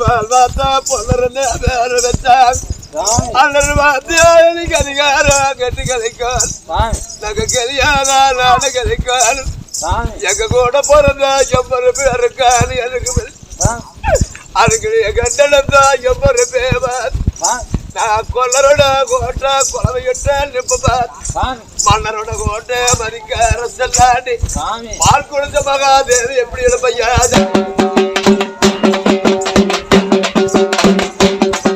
பார்த்தா பொல்லறன்னு பேரு வச்சான் அல்லது பார்த்து எனக்கு அதிகாரம் கட்டு கிடைக்கும் நாங்க கலியானா நானு கிடைக்கும் எங்க கூட பிறந்த எவ்வொரு பேர் இருக்காரு எனக்கு அதுக்கு கண்டனத்தா எவ்வொரு பேர் நான் கொல்லரோட கோட்டை குழவையிட்ட நிப்பார் மன்னரோட கோட்டை மதிக்க அரசல்லாண்டி பால் குடிச்ச மகாதேவி எப்படி பையா